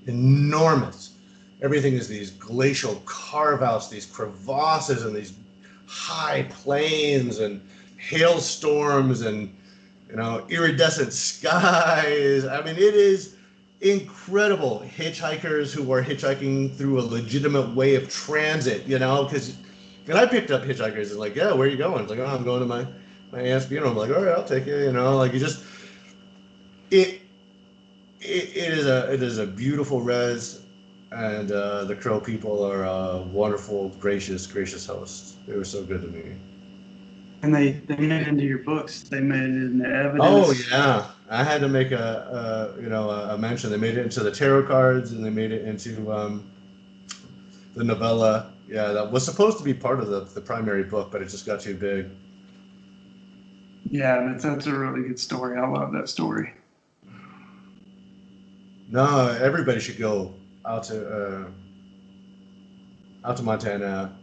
Speaker 1: enormous. Everything is these glacial carve-outs, these crevasses, and these high plains, and hailstorms, and iridescent skies. I mean, it is incredible. Hitchhikers who are hitchhiking through a legitimate way of transit, because, and I picked up hitchhikers and like, yeah, where are you going? It's like, oh, I'm going to my aunt's funeral. I'm like, all right, I'll take you. Like, you just it is a beautiful res, and the Crow people are wonderful, gracious hosts. They were so good to me.
Speaker 2: And they made it into your books. They made it into evidence.
Speaker 1: Oh yeah, I had to make a mention. They made it into the tarot cards, and they made it into the novella. Yeah, that was supposed to be part of the primary book, but it just got too big.
Speaker 2: Yeah, that's a really good story. I love that story.
Speaker 1: No, everybody should go out to Montana,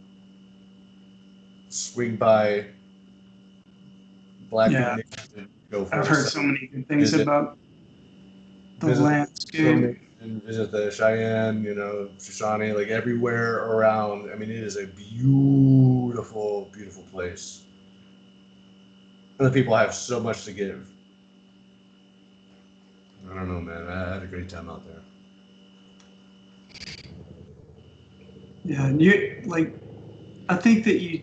Speaker 1: swing by Black Butte Nation, go for
Speaker 2: I've heard so many good things about the landscape.
Speaker 1: And visit the Cheyenne, Shoshone, like everywhere around. I mean, it is a beautiful, beautiful place. And the people have so much to give. I don't know, man. I had a great time out there.
Speaker 2: Yeah, and I think that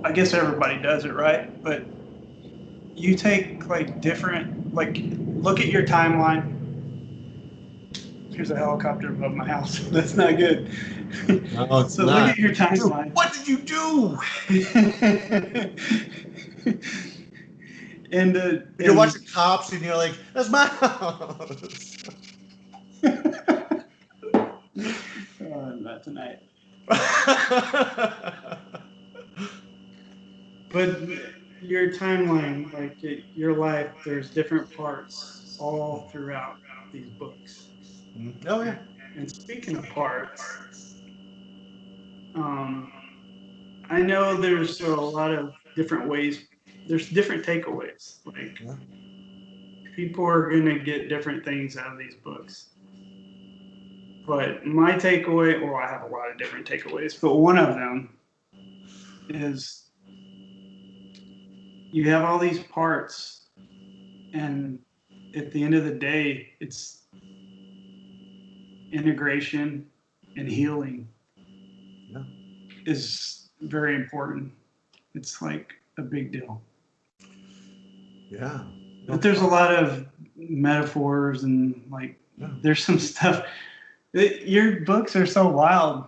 Speaker 2: I guess everybody does it, right? But you take different, look at your timeline. Here's a helicopter above my house. That's not good.
Speaker 1: No, it's
Speaker 2: so
Speaker 1: not.
Speaker 2: Look at your timeline.
Speaker 1: Dude, what did you do?
Speaker 2: and
Speaker 1: you're watching cops, and you're like, "That's my house."
Speaker 2: Not tonight. But your timeline, your life, there's different parts all throughout these books.
Speaker 1: Oh yeah.
Speaker 2: And speaking of parts, I know there's a lot of different ways. There's different takeaways. People are gonna get different things out of these books. But my takeaway, well, I have a lot of different takeaways, but one of them is you have all these parts, and at the end of the day, it's integration and healing is very important. It's like a big deal.
Speaker 1: Yeah.
Speaker 2: But there's a lot of metaphors and there's some stuff. Your books are so wild.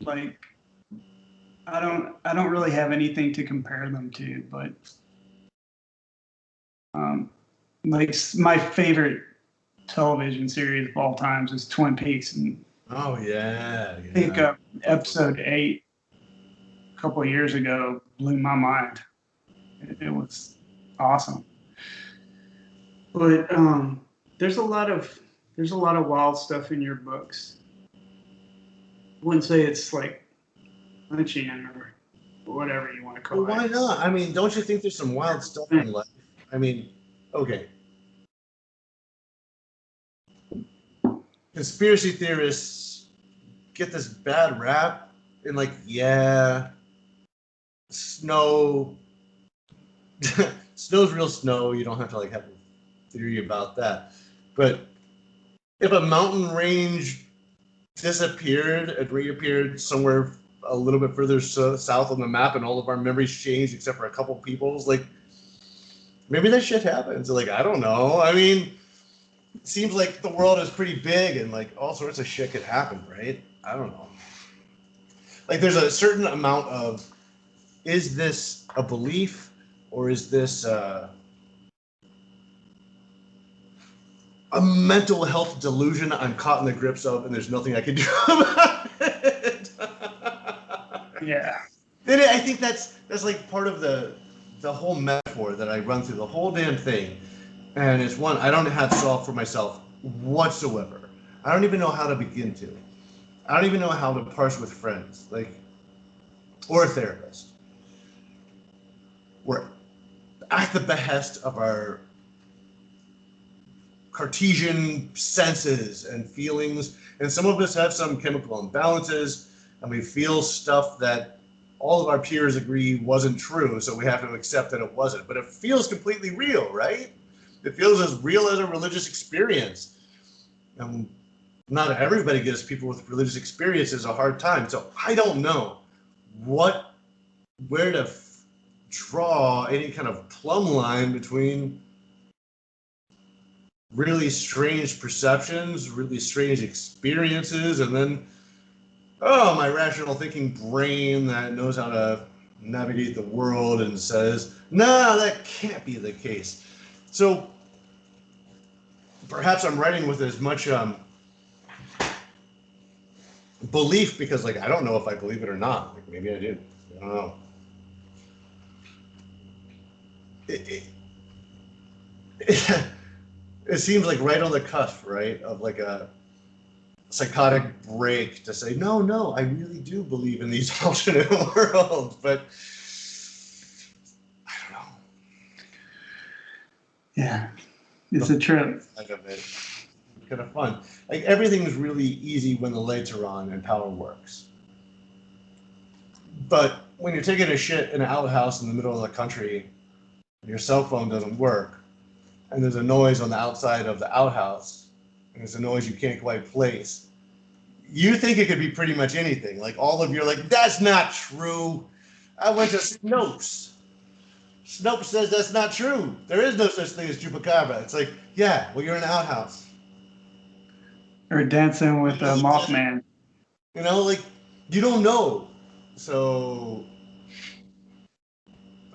Speaker 2: I don't really have anything to compare them to, but my favorite television series of all times is Twin Peaks, and
Speaker 1: oh yeah.
Speaker 2: I think episode 8 a couple of years ago blew my mind. It was awesome. But there's a lot of wild stuff in your books. I wouldn't say it's Lynchian or whatever you want to call it.
Speaker 1: Why not? I mean, don't you think there's some wild stuff in life? I mean, okay. Conspiracy theorists get this bad rap, and snow. Snow's real snow. You don't have to have a theory about that. But if a mountain range disappeared and reappeared somewhere a little bit further south on the map, and all of our memories changed except for a couple people's. Like, maybe that shit happens. Like, I don't know. I mean, it seems like the world is pretty big, and like all sorts of shit could happen, right? I don't know. Like, there's a certain amount of, is this a belief, or is this a mental health delusion I'm caught in the grips of, and there's nothing I can do about it?
Speaker 2: Yeah.
Speaker 1: And I think that's like part of the whole metaphor that I run through the whole damn thing, and it's one I don't have to solve for myself whatsoever. I don't even know how to begin to. I don't even know how to parse with friends, like, or a therapist. We're at the behest of our Cartesian senses and feelings, and some of us have some chemical imbalances, and we feel stuff that all of our peers agree wasn't true, so we have to accept that it wasn't. But it feels completely real, right? It feels as real as a religious experience. And not everybody gives people with religious experiences a hard time. So I don't know where to draw any kind of plumb line between really strange perceptions, really strange experiences, and then, oh, my rational thinking brain that knows how to navigate the world and says, no, that can't be the case. So perhaps I'm writing with as much belief because, like, I don't know if I believe it or not. Like, maybe I do. I don't know. It seems like right on the cusp, right, of like a psychotic break to say, no, I really do believe in these alternate worlds, but I don't know.
Speaker 2: Yeah, it's a trip.
Speaker 1: It's kind of fun. Like, everything's really easy when the lights are on and power works. But when you're taking a shit in an outhouse in the middle of the country, and your cell phone doesn't work, and there's a noise on the outside of the outhouse, and it's a noise you can't quite place, you think it could be pretty much anything. Like, all of you are like, that's not true. I went to Snopes. Snopes says that's not true. There is no such thing as chupacabra. It's like, yeah, well, you're in an outhouse.
Speaker 2: Or dancing with a Mothman.
Speaker 1: You know, like, you don't know. So,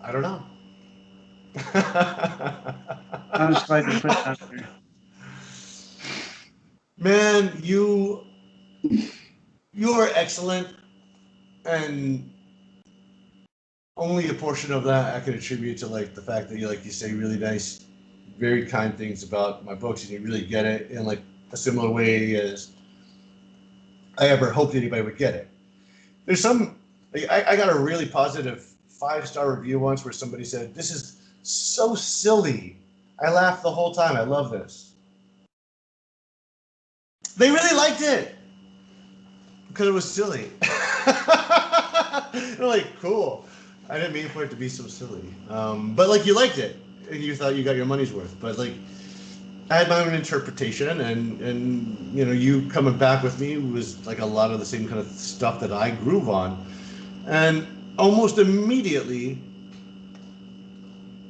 Speaker 1: I don't know.
Speaker 2: I just like to put that out there.
Speaker 1: Man, you are excellent, and only a portion of that I can attribute to, like, the fact that you say really nice, very kind things about my books, and you really get it in, like, a similar way as I ever hoped anybody would get it. There's some, like, I got a really positive 5-star review once where somebody said, "This is so silly. I laughed the whole time. I love this." They really liked it because it was silly. They're like, cool. I didn't mean for it to be so silly. But, like, you liked it and you thought you got your money's worth. But, like, I had my own interpretation, and you know, you coming back with me was like a lot of the same kind of stuff that I groove on. And almost immediately,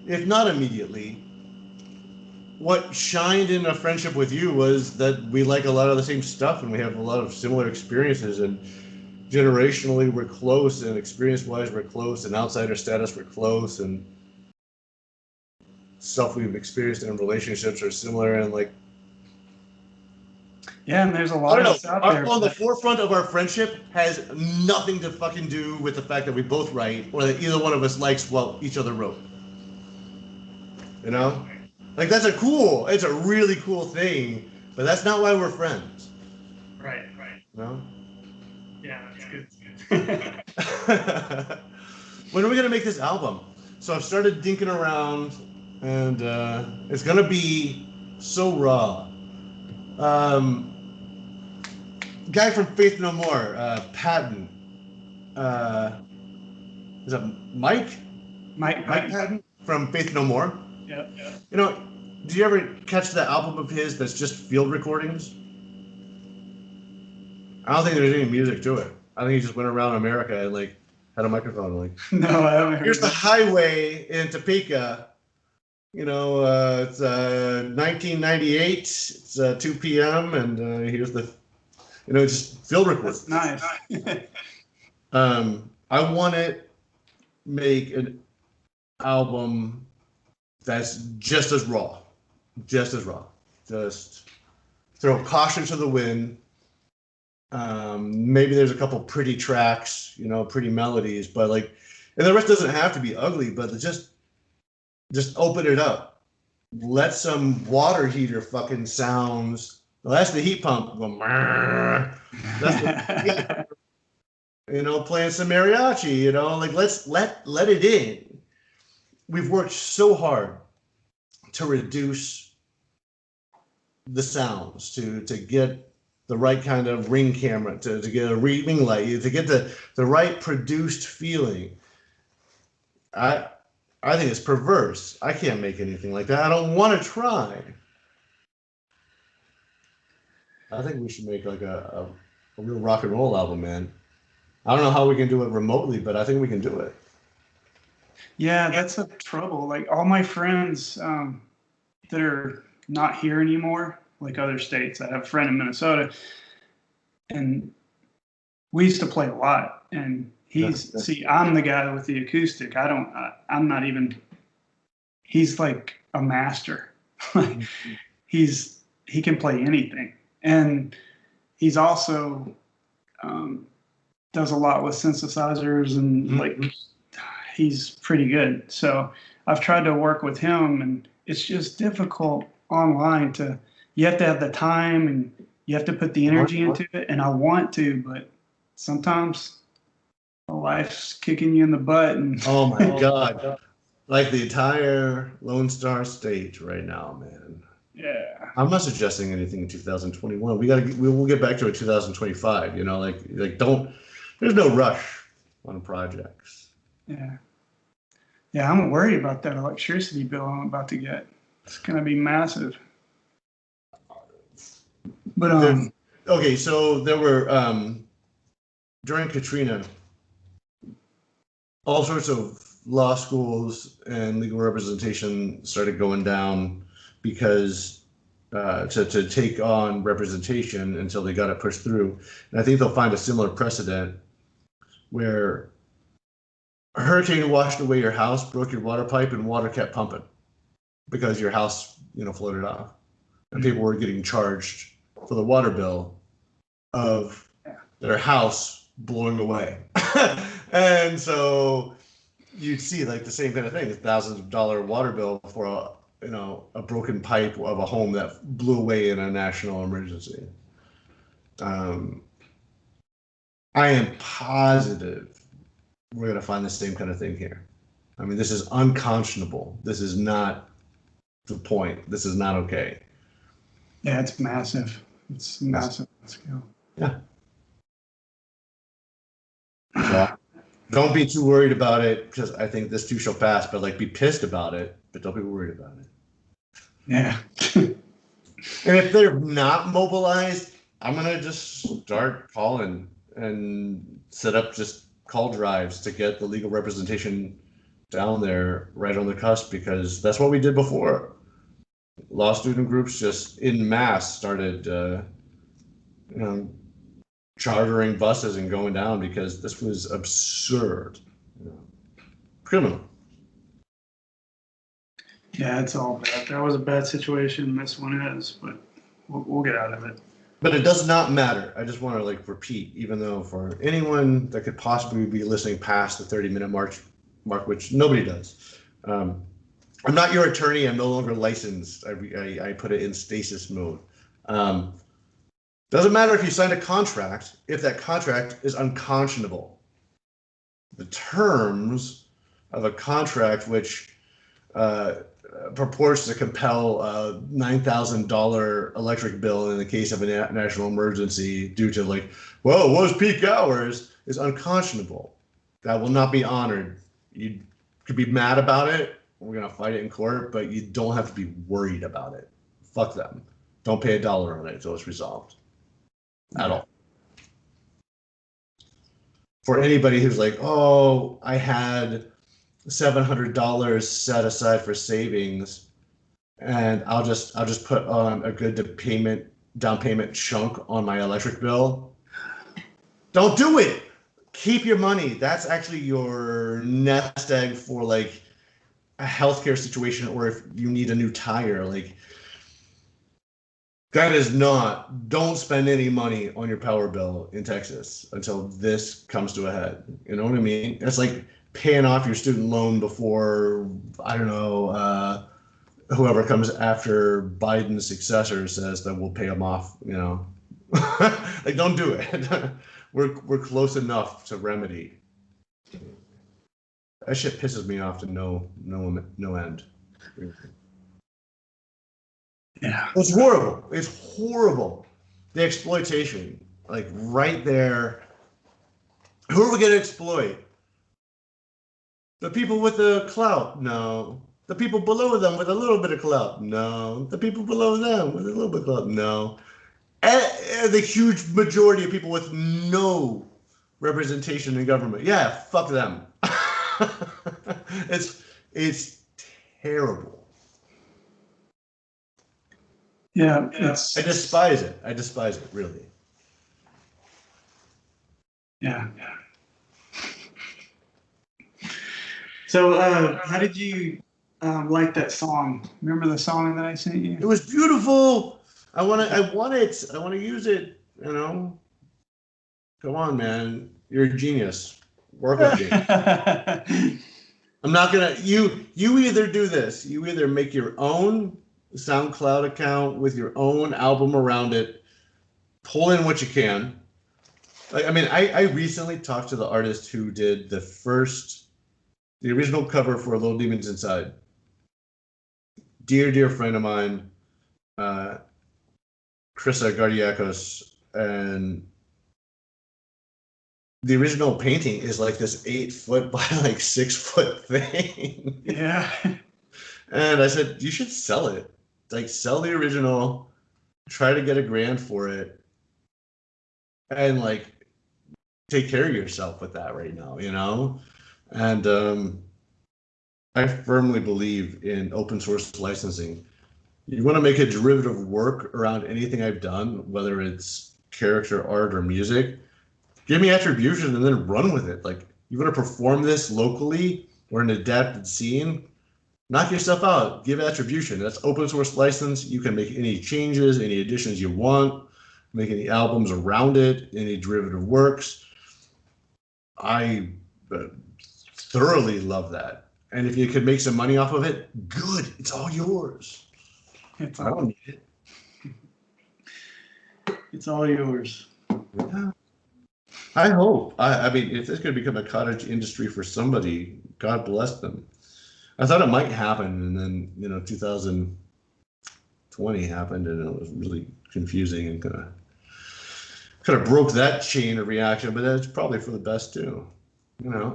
Speaker 1: if not immediately, what shined in a friendship with you was that we like a lot of the same stuff, and we have a lot of similar experiences, and generationally we're close, and experience-wise we're close, and outsider status we're close, and stuff we've experienced in relationships are similar, and, like,
Speaker 2: yeah, and there's a lot of us out there.
Speaker 1: On the forefront of our friendship has nothing to fucking do with the fact that we both write, or that either one of us likes what each other wrote. You know? Like, it's a really cool thing, but that's not why we're friends.
Speaker 2: Right.
Speaker 1: No?
Speaker 2: Yeah, that's good.
Speaker 1: When are we gonna make this album? So I've started dinking around, and it's gonna be so raw. Guy from Faith No More, Patton. Is that Mike?
Speaker 2: Mike
Speaker 1: Patton from Faith No More.
Speaker 2: Yep.
Speaker 1: You know, did you ever catch that album of his that's just field recordings? I don't think there's any music to it. I think he just went around America and like had a microphone like,
Speaker 2: No, I haven't heard
Speaker 1: here's the
Speaker 2: that.
Speaker 1: highway in Topeka. You know, it's 1998. It's 2 p.m. and here's the, you know, just field reports.
Speaker 2: That's nice.
Speaker 1: I want to make an album that's just as raw. Just throw caution to the wind. Maybe there's a couple pretty tracks, you know, pretty melodies, but like, and the rest doesn't have to be ugly, but just open it up. Let some water heater fucking sounds. Well, that's the heat pump. That's the, you know, playing some mariachi. You know, like let it in. We've worked so hard to reduce the sounds, to get the right kind of ring camera, to get a ring light, to get the right produced feeling. I think it's perverse. I can't make anything like that. I don't want to try. I think we should make like a real rock and roll album, man. I don't know how we can do it remotely, but I think we can do it.
Speaker 2: Yeah, that's the trouble. Like all my friends that are not here anymore, like other states. I have a friend in Minnesota, and we used to play a lot. And I'm the guy with the acoustic. I'm not even. He's like a master. He can play anything, and he's also does a lot with synthesizers and like. He's pretty good. So I've tried to work with him, and it's just difficult online you have to have the time and you have to put the energy into it. And I want to, but sometimes life's kicking you in the butt. And
Speaker 1: oh my God. Like the entire Lone Star stage right now, man.
Speaker 2: Yeah.
Speaker 1: I'm not suggesting anything in 2021. We'll get back to it 2025, you know, like there's no rush on projects.
Speaker 2: Yeah. Yeah, I'm worried about that electricity bill I'm about to get. It's going to be massive. But
Speaker 1: okay, so there were during Katrina, all sorts of law schools and legal representation started going down because to take on representation until they got it pushed through. And I think they'll find a similar precedent where a hurricane washed away your house, broke your water pipe, and water kept pumping because your house, you know, floated off, and people were getting charged for the water bill of their house blowing away. And so you'd see like the same kind of thing, $1,000 water bill for a broken pipe of a home that blew away in a national emergency. I am positive we're going to find the same kind of thing here. I mean, this is unconscionable. This is not the point. This is not okay.
Speaker 2: Yeah, it's massive. It's massive. Let's go.
Speaker 1: Yeah. So don't be too worried about it, because I think this too shall pass, but like be pissed about it, but don't be worried about it.
Speaker 2: Yeah.
Speaker 1: And if they're not mobilized, I'm going to just start calling and set up just call drives to get the legal representation down there right on the cusp, because that's what we did before. Law student groups just in mass started, chartering buses and going down because this was absurd, criminal.
Speaker 2: Yeah, it's all bad. That was a bad situation. This one is, but we'll get out of it.
Speaker 1: But it does not matter. I just want to repeat, even though for anyone that could possibly be listening past the 30-minute mark, which nobody does. I'm not your attorney. I'm no longer licensed. I put it in stasis mode. Doesn't matter if you signed a contract, if that contract is unconscionable. The terms of a contract which purports to compel a $9,000 electric bill in the case of a national emergency due to it was peak hours is unconscionable. That will not be honored. You could be mad about it. We're going to fight it in court, but you don't have to be worried about it. Fuck them. Don't pay $1 on it until it's resolved. At all. for anybody who's like, oh, I had $700 set aside for savings, and I'll just put on a good down payment chunk on my electric bill. Don't do it. Keep your money. That's actually your nest egg for like a healthcare situation, or if you need a new tire. Like, that is not. Don't spend any money on your power bill in Texas until this comes to a head. You know what I mean? It's like paying off your student loan before, I don't know, whoever comes after Biden's successor says that we'll pay them off. You know, like, don't do it. We're close enough to remedy. That shit pisses me off to no end.
Speaker 2: Yeah.
Speaker 1: It's horrible. It's horrible. The exploitation, like right there. Who are we going to exploit? The people with the clout? No. The people below them with a little bit of clout? No. The people below them with a little bit of clout? No. And the huge majority of people with no representation in government. Yeah, fuck them. It's terrible.
Speaker 2: Yeah,
Speaker 1: I despise it. I despise it, really.
Speaker 2: Yeah. So, how did you like that song? Remember the song that I sent you?
Speaker 1: It was beautiful. I want it. I want to use it. You know. Come on, man. You're a genius. Work with me. I'm not gonna. You either do this. You either make your own SoundCloud account with your own album around it. Pull in what you can. I mean, I recently talked to the artist who did the original cover for Little Demons Inside. Dear friend of mine, Krista Gardiakos, and the original painting is like this 8-foot by like 6-foot thing.
Speaker 2: Yeah.
Speaker 1: And I said, you should sell it. Like, sell the original, try to get a grand for it, and like take care of yourself with that right now, you know? And I firmly believe in open source licensing. You want to make a derivative work around anything I've done, whether it's character art or music, give me attribution and then run with it. Like, you want to perform this locally or in an adapted scene, knock yourself out, give attribution. That's open source license. You can make any changes, any additions you want, make any albums around it, any derivative works. I thoroughly love that. And if you could make some money off of it, good. It's all yours.
Speaker 2: It's
Speaker 1: I don't need it.
Speaker 2: It's all yours.
Speaker 1: Yeah. I hope. I mean, if this could become a cottage industry for somebody, God bless them. I thought it might happen, and then 2020 happened, and it was really confusing and kind of broke that chain of reaction. But that's probably for the best too.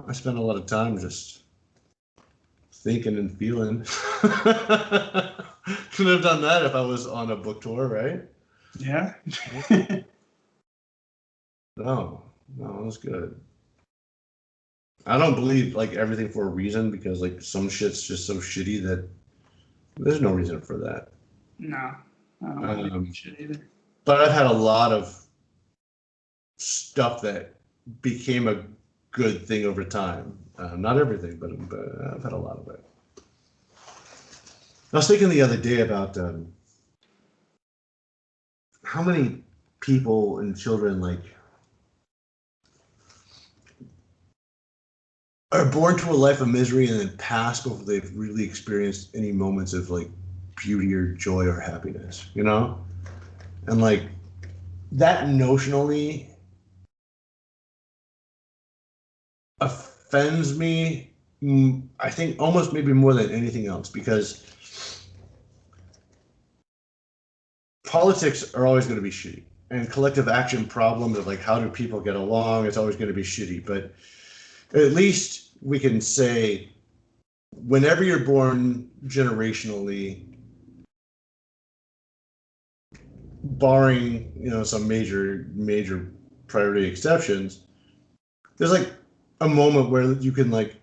Speaker 1: I spent a lot of time just thinking and feeling. Could have done that if I was on a book tour, right?
Speaker 2: Yeah.
Speaker 1: No, it was good. I don't believe like everything for a reason, because like some shit's just so shitty that there's no reason for that.
Speaker 2: No, I don't believe shit either.
Speaker 1: But I've had a lot of stuff that became a good thing over time. Not everything, but I've had a lot of it. I was thinking the other day about how many people and children like are born to a life of misery and then pass before they've really experienced any moments of like beauty or joy or happiness, And like that notionally offends me, I think almost maybe more than anything else, because politics are always going to be shitty, and collective action problems of like how do people get along, it's always going to be shitty. But at least we can say, whenever you're born generationally, barring some major priority exceptions, there's like a moment where you can like,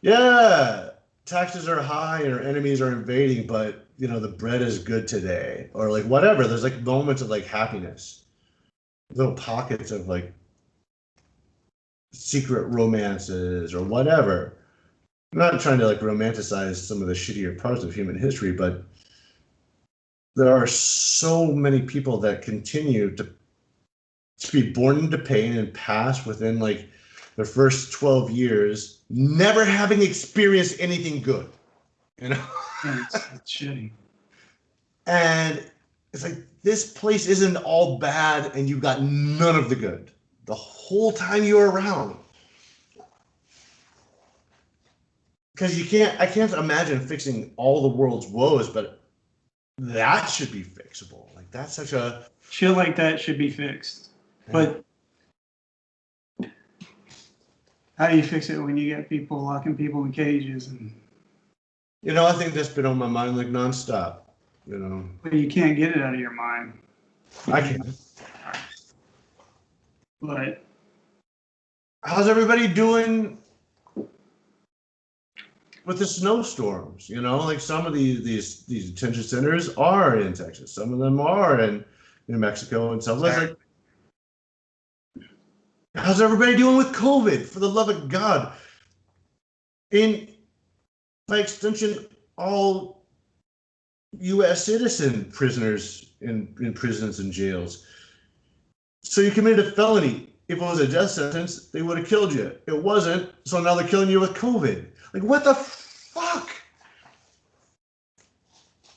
Speaker 1: yeah, taxes are high and our enemies are invading, but you know, the bread is good today, or like whatever. There's like moments of like happiness, little pockets of like secret romances or whatever. I'm not trying to like romanticize some of the shittier parts of human history, but there are so many people that continue to be born into pain and pass within like their first 12 years, never having experienced anything good, you know?
Speaker 2: Yeah, it's shitty.
Speaker 1: And it's like, this place isn't all bad and you've got none of the good the whole time you're around. Because I can't imagine fixing all the world's woes, but that should be fixable. Like, that's such a...
Speaker 2: Shit like that should be fixed.
Speaker 1: Yeah.
Speaker 2: But how do you fix it when you got people locking people in cages? And
Speaker 1: You know, I think that's been on my mind like nonstop, you know.
Speaker 2: but you can't get it out of your mind.
Speaker 1: I can't.
Speaker 2: But
Speaker 1: How's everybody doing with the snowstorms? You know, like some of these detention centers are in Texas. Some of them are in New Mexico and stuff. Like, how's everybody doing with COVID? For the love of God. By extension, all U.S. citizen prisoners in prisons and jails. So you committed a felony. If it was a death sentence, they would have killed you. It wasn't, so now they're killing you with COVID. Like, what the fuck?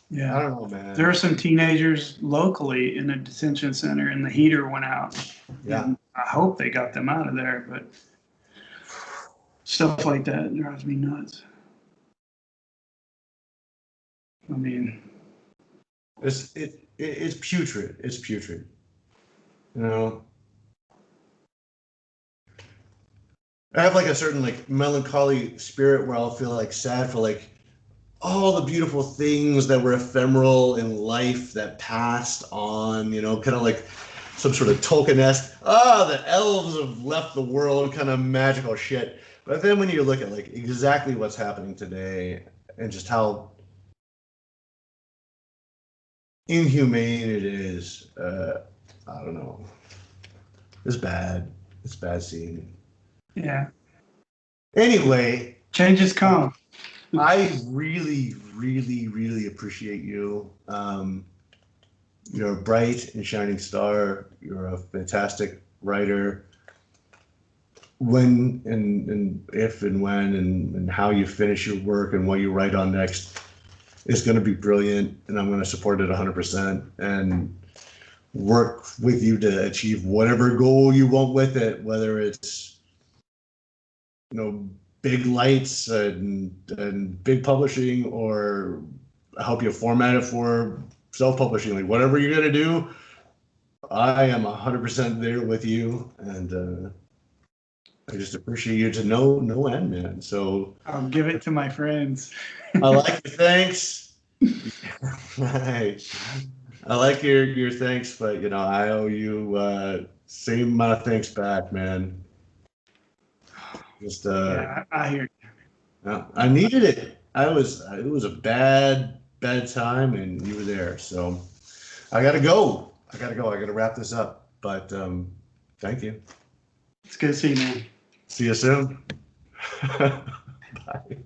Speaker 2: yeah,
Speaker 1: I don't know, man.
Speaker 2: there are some teenagers locally in a detention center, and the heater went out.
Speaker 1: Yeah.
Speaker 2: And I hope they got them out of there, but stuff like that drives me nuts. I mean,
Speaker 1: It's putrid. It's putrid. You know, I have like a certain like melancholy spirit where I'll feel like sad for like all the beautiful things that were ephemeral in life that passed on. You know, kind of like some sort of Tolkien-esque, the elves have left the world kind of magical shit. But then when you look at like exactly what's happening today and just how inhumane it is, I don't know. It's bad. It's bad seeing.
Speaker 2: yeah,
Speaker 1: Anyway,
Speaker 2: changes come.
Speaker 1: I really, really, really appreciate you. You're a bright and shining star. You're a fantastic writer. When and if and when and how you finish your work and what you write on next is going to be brilliant, and I'm going to support it 100% and work with you to achieve whatever goal you want with it, whether it's, you know, big lights and big publishing, or help you format it for self-publishing. Like, whatever you're going to do, I am 100% there with you, and I just appreciate you to no end, man. So
Speaker 2: I'll give it to my friends.
Speaker 1: I like your thanks. Right. I like your thanks, but you know, I owe you same amount of thanks back, man. Just
Speaker 2: Yeah, I hear you.
Speaker 1: I needed it. It was a bad time, and you were there. So I gotta go. I gotta wrap this up. But thank you.
Speaker 2: It's good to see you, man.
Speaker 1: See you soon. Bye.